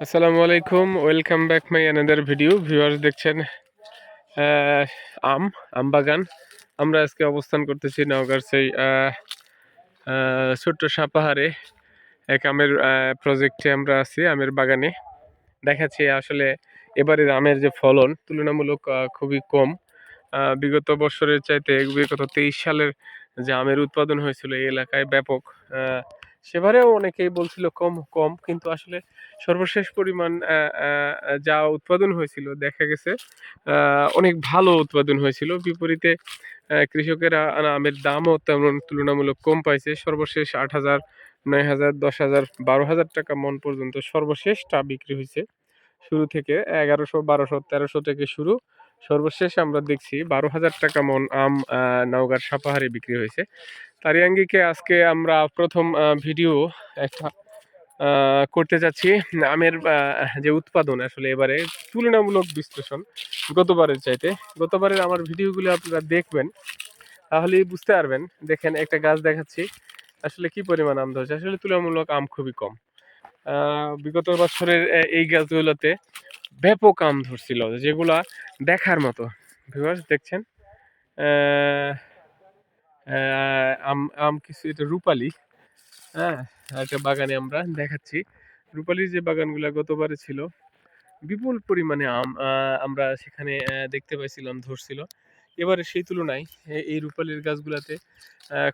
আসসালামু আলাইকুম, welcome back my another video. Viewers দেখছেন আহ, আম আম বাগান। আমরা আজকে অবস্থান করতেছি নওগাঁর সেই ছোট্ট সাপাহারে এক আমের প্রজেক্টে আমরা আছি, আমের বাগানে। দেখাচ্ছি আসলে এবারের আমের যে ফলন তুলনামূলক খুবই কম। বিগত বছরের চাইতে বিগত 23 সালের যে আমের উৎপাদন হয়েছিল এই এলাকায় ব্যাপক। সেবারেও অনেকেই বলছিল কম কম, কিন্তু আসলে সর্বশেষ পরিমাণ যা উৎপাদন হয়েছিল দেখা গেছে অনেক ভালো উৎপাদন হয়েছিল। বিপরীতে কৃষকেরা আমের দামও তেমন তুলনামূলক কম পাইছে। সর্বশেষ 8,000, 9,000, 10,000, 12,000 টাকা মন পর্যন্ত সর্বশেষটা বিক্রি হয়েছে। শুরু থেকে 1100, 1200, 1300 থেকে শুরু, সর্বশেষ আমরা দেখছি 12,000 টাকা মন আম নওগাঁর সাপাহারে বিক্রি হয়েছে। তারই আঙ্গিকে আজকে আমরা প্রথম ভিডিও একটা করতে যাচ্ছি আমের যে উৎপাদন আসলে এবারে তুলনামূলক বিশ্লেষণ গতবারের চাইতে। গতবারের আমার ভিডিওগুলো আপনারা দেখবেন, তাহলেই বুঝতে পারবেন। দেখেন, একটা গাছ দেখাচ্ছি, আসলে কি পরিমাণ আম ধরছে। আসলে তুলনামূলক আম খুবই কম। বিগত বছরের এই গাছগুলোতে ব্যাপক আম ধরছিল, যেগুলা দেখার মতো। ভিউয়ার্স দেখছেন, আহ, আম আম কিছু, এটা রূপালি। হ্যাঁ, একটা বাগানে আমরা দেখাচ্ছি রূপালির যে বাগানগুলা গতবারে ছিল, বিপুল পরিমাণে আম আমরা সেখানে দেখতে পাইছিলাম ধরছিল। এবারে সেই তুলনায় এই রূপালির গাছগুলাতে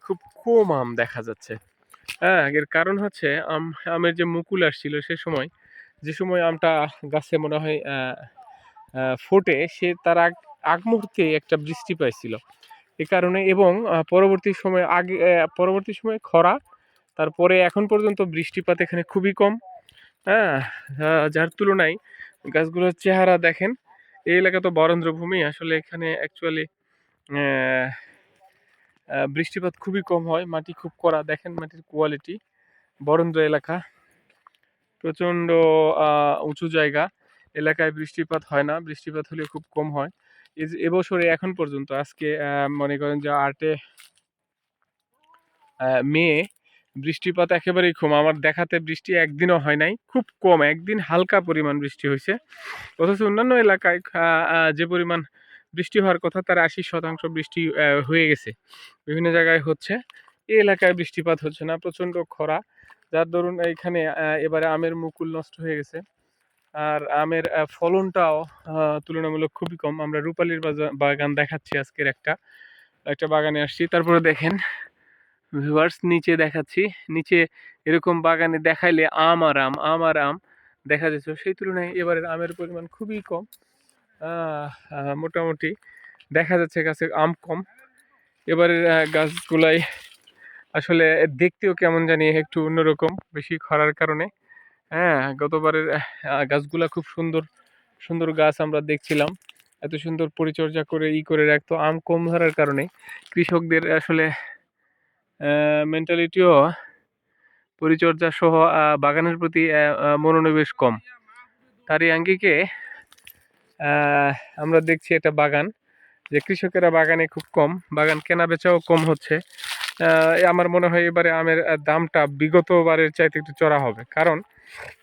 খুব কম আম দেখা যাচ্ছে। হ্যাঁ, এর কারণ হচ্ছে আমের যে মুকুল আসছিল সে সময়, যে সময় আমটা গাছে মনে হয় ফোটে, সে তার আগ আগ মুহূর্তে একটা বৃষ্টি পাইছিল এ কারণে। এবং পরবর্তী সময়ে খরা, তারপরে এখন পর্যন্ত বৃষ্টিপাত এখানে খুবই কম। হ্যাঁ, যার তুলনায় গাছগুলোর চেহারা দেখেন। এই এলাকা তো বরেন্দ্রভূমি, আসলে এখানে অ্যাকচুয়ালি বৃষ্টিপাত খুবই কম হয়, মাটি খুব কড়া। দেখেন মাটির কোয়ালিটি। বরেন্দ্র এলাকা প্রচণ্ড উঁচু জায়গা, এলাকায় বৃষ্টিপাত হয় না, বৃষ্টিপাত হলে খুব কম হয়। এবছরে এখন পর্যন্ত আজকে মনে করেন যে 8 মে, বৃষ্টিপাত একেবারেই কম। আমার দেখাতে বৃষ্টি একদিনও হয় নাই, খুব কম। একদিন হালকা পরিমাণ বৃষ্টি হয়েছে, অথচ অন্যান্য এলাকায় যে পরিমাণ বৃষ্টি হওয়ার কথা তার 80% বৃষ্টি হয়ে গেছে, বিভিন্ন জায়গায় হচ্ছে। এই এলাকায় বৃষ্টিপাত হচ্ছে না, প্রচণ্ড খরা। যার দরুন এইখানে এবারে আমের মুকুল নষ্ট হয়ে গেছে। আর আমের ফলনটাও তুলনামূলক খুবই কম। আমরা রূপালীর বাগান দেখাচ্ছি, আজকের একটা একটা বাগানে আসছি। তারপরে দেখেন ভিউয়ার্স, নিচে দেখাচ্ছি। নিচে এরকম বাগানে দেখাইলে আম আর আম, আম আর আম দেখা যাচ্ছে। সেই তুলনায় এবারের আমের পরিমাণ খুবই কম। মোটামুটি দেখা যাচ্ছে গাছে আম কম। এবারের গাছগুলাই আসলে দেখতেও কেমন জানি একটু অন্যরকম, বেশি খরার কারণে। হ্যাঁ, গতবারের গাছগুলা খুব সুন্দর সুন্দর গাছ আমরা দেখছিলাম, এত সুন্দর পরিচর্যা করে করে রাখতো। আম কম ধরার কারণে কৃষকদের আসলে মেন্টালিটিও, পরিচর্যা সহ বাগানের প্রতি মনোনিবেশ কম। তারই আঙ্গিকে আমরা দেখছি একটা বাগান, যে কৃষকেরা বাগানে খুব কম, বাগান কেনা বেচাও কম হচ্ছে। আমার মনে হয় এবারে আমের দামটা বিগত বারের চাইতে একটু চড়া হবে, কারণ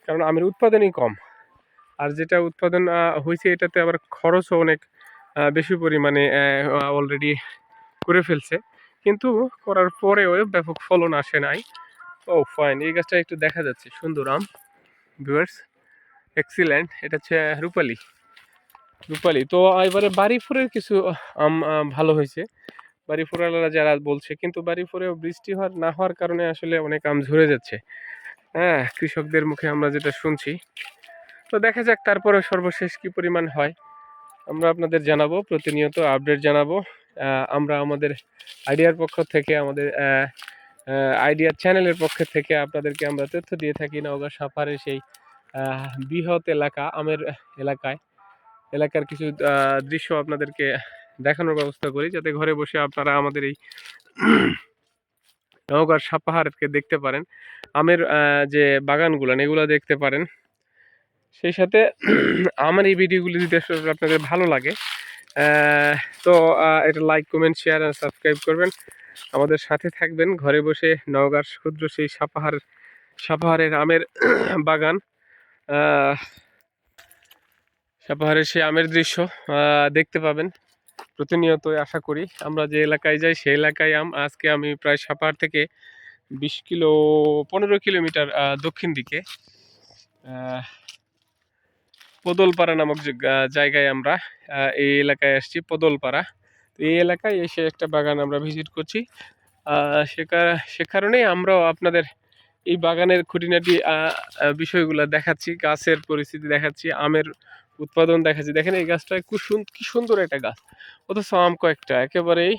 কারণ আমের উৎপাদনই কম। আর যেটা উৎপাদন হয়েছে এটাতে আবার খরচও অনেক বেশি পরিমাণে অলরেডি করে ফেলছে, কিন্তু করার পরেও ব্যাপক ফলন আসে নাই। ও ফাইন, এই গাছটা একটু দেখা যাচ্ছে, সুন্দর আম। Viewers, excellent. এটা হচ্ছে রূপালী। রূপালী তো এবারে বাড়ি ফুলের কিছু আম ভালো হয়েছে, বাড়ি ফুরালারা যারা বলছে। কিন্তু বাড়ি ফুরেও বৃষ্টি না হওয়ার কারণে আসলে অনেক আম ঝরে যাচ্ছে। হ্যাঁ, কৃষকদের মুখে আমরা যেটা শুনছি। তো দেখা যাক তারপরে সর্বশেষ কি পরিমাণ হয়, আমরা আপনাদের জানাবো, প্রতিনিয়ত আপডেট জানাবো। আমরা আমাদের আইডিয়ার পক্ষ থেকে, আমাদের আইডিয়া চ্যানেলের পক্ষ থেকে আপনাদেরকে আমরা তথ্য দিয়ে থাকি নওগাঁ সাপাহারের সেই বৃহৎ এলাকা, আমের এলাকার কিছু দৃশ্য আপনাদেরকে দেখানোর ব্যবস্থা করি, যাতে ঘরে বসে আপনারা আমাদের এই নওগাঁর সাপাহারকে দেখতে পারেন, আমের যে বাগানগুলো এগুলো দেখতে পারেন। সেই সাথে আমার এই ভিডিওগুলি যদি আসলে আপনাদের ভালো লাগে, তো এটা লাইক, কমেন্ট, শেয়ার আর সাবস্ক্রাইব করবেন, আমাদের সাথে থাকবেন। ঘরে বসে নওগাঁর ক্ষুদ্র সেই সাপাহারের আমের বাগান আহ, সাপাহারের সেই আমের দৃশ্য দেখতে পাবেন প্রতিনিয়তই। আশা করি আমরা যে এলাকায় যাই সেই এলাকায় আজকে আমি প্রায় সাপাহার থেকে 15 কিলোমিটার দক্ষিণ দিকে পদলপাড়া নামক জায়গায় আমরা এই এলাকায় আসছি, পদলপাড়া। তো এই এলাকায় এসে একটা বাগান আমরা ভিজিট করছি। সে কারণেই আমরাও আপনাদের এই বাগানের খুঁটিনাটি বিষয়গুলো দেখাচ্ছি, গাছের পরিস্থিতি দেখাচ্ছি, আমের উৎপাদন দেখাচ্ছি। দেখেন এই গাছটা কি সুন্দর একটা গাছ, অথচ আম কয়েকটা একেবারেই।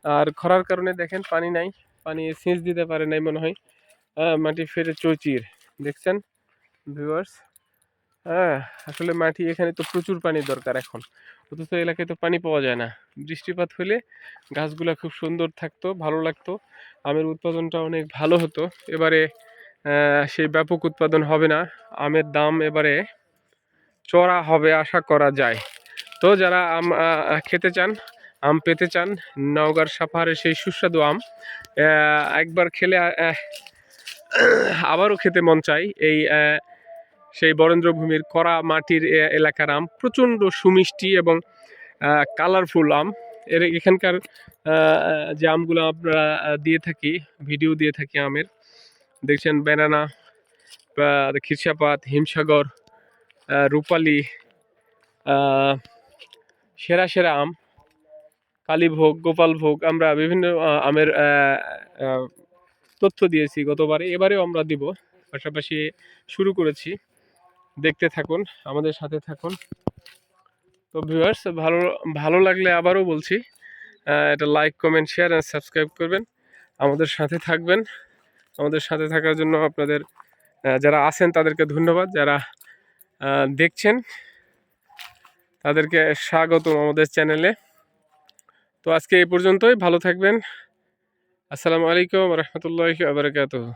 আর খরার কারণে দেখেন পানি নাই, পানি সেচ দিতে পারে নাই মনে হয়। মাটি ফেটে চৌচির, দেখছেন ভিউয়ার্স। হ্যাঁ, আসলে মাটি এখানে তো প্রচুর পানির দরকার এখন, অথচ এলাকায় তো পানি পাওয়া যায় না। বৃষ্টিপাত হলে গাছগুলা খুব সুন্দর থাকতো, ভালো লাগতো, আমের উৎপাদনটা অনেক ভালো হতো। এবারে সেই ব্যাপক উৎপাদন হবে না, আমের দাম এবারে চড়া হবে আশা করা যায়। তো যারা আম খেতে চান, আম পেতে চান, নওগাঁর সাপাহারের সেই সুস্বাদু আম একবার খেলে আবারও খেতে মন চাই। এই সেই বরেন্দ্রভূমির কড়া মাটির এলাকার আম প্রচণ্ড সুমিষ্টি এবং কালারফুল আম। এখানকার যে আমগুলো আমরা দিয়ে থাকি, ভিডিও দিয়ে থাকি আমের, দেখছেন ব্যানানা, খিরসাপাত, হিমসাগর, রূপালি, সেরা সেরা আম, কালীভোগ, গোপালভোগ, আমরা বিভিন্ন আমের তথ্য দিয়েছি গতবারে, এবারেও আমরা দিব। পাশাপাশি শুরু করেছি, দেখতে থাকুন, আমাদের সাথে থাকুন। তো ভিউয়ার্স, ভালো ভালো লাগলে আবারও বলছি, এটা লাইক, কমেন্ট, শেয়ার আর সাবস্ক্রাইব করবেন, আমাদের সাথে থাকবেন। আমাদের সাথে থাকার জন্য আপনাদের যারা আছেন তাদেরকে ধন্যবাদ, যারা দেখছেন তাদেরকে স্বাগতম আমাদের চ্যানেলে। তো আজকে এই পর্যন্তই, ভালো থাকবেন। আসসালামু আলাইকুম ওয়া রাহমাতুল্লাহি ওয়া বারাকাতুহু।